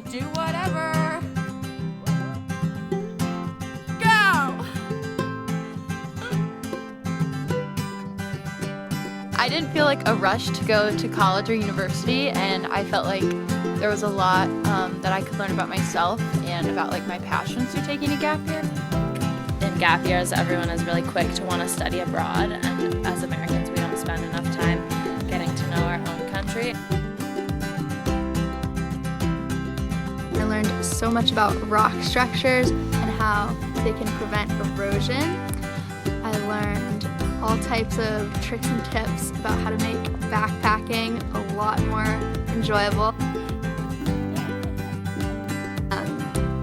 do whatever. Go! I didn't feel like a rush to go to college or university, and I felt like there was a lot that I could learn about myself and about like my passions for taking a gap year. In gap years, everyone is really quick to want to study abroad, and as Americans, we don't spend enough time getting to know our own country. I learned so much about rock structures and how they can prevent erosion. I learned all types of tricks and tips about how to make backpacking a lot more enjoyable.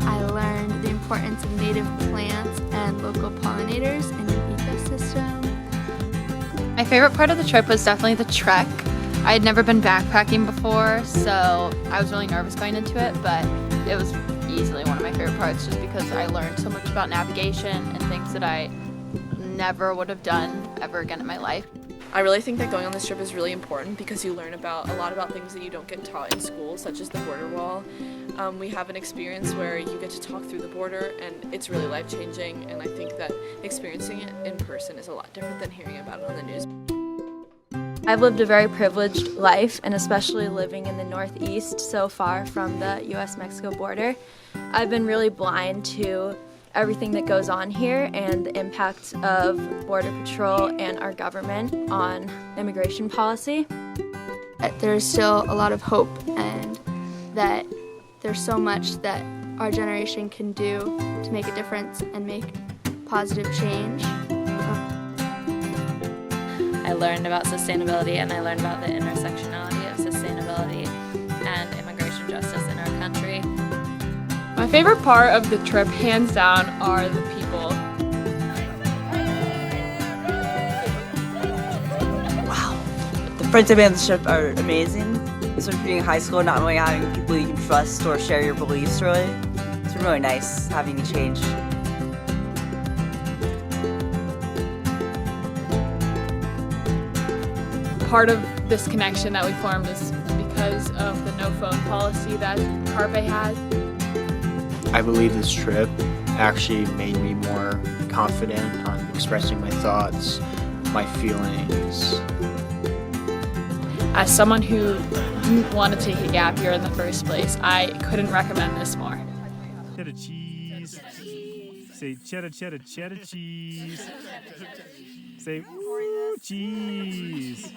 I learned the importance of native plants and local pollinators in an ecosystem. My favorite part of the trip was definitely the trek. I had never been backpacking before, so I was really nervous going into it, but it was easily one of my favorite parts just because I learned so much about navigation and things that I never would have done ever again in my life. I really think that going on this trip is really important because you learn about a lot about things that you don't get taught in school, such as the border wall. We have an experience where you get to talk through the border, and it's really life-changing, and I think that experiencing it in person is a lot different than hearing about it on the news. I've lived a very privileged life, and especially living in the Northeast so far from the US-Mexico border. I've been really blind to everything that goes on here and the impact of Border Patrol and our government on immigration policy. There's still a lot of hope, and that there's so much that our generation can do to make a difference and make positive change. I learned about sustainability, and I learned about the intersectionality of sustainability and immigration justice in our country. My favorite part of the trip, hands down, are the people. Wow. The friends I made on the trip are amazing. Especially being in high school, not only having people you can trust or share your beliefs, really. It's been really nice having a change. Part of this connection that we formed is because of the no phone policy that Carpe has. I believe this trip actually made me more confident on expressing my thoughts, my feelings. As someone who didn't want to take a gap year in the first place, I couldn't recommend this more. Cheddar cheese. Say cheddar, cheddar, cheddar cheese. Say ooh, cheese.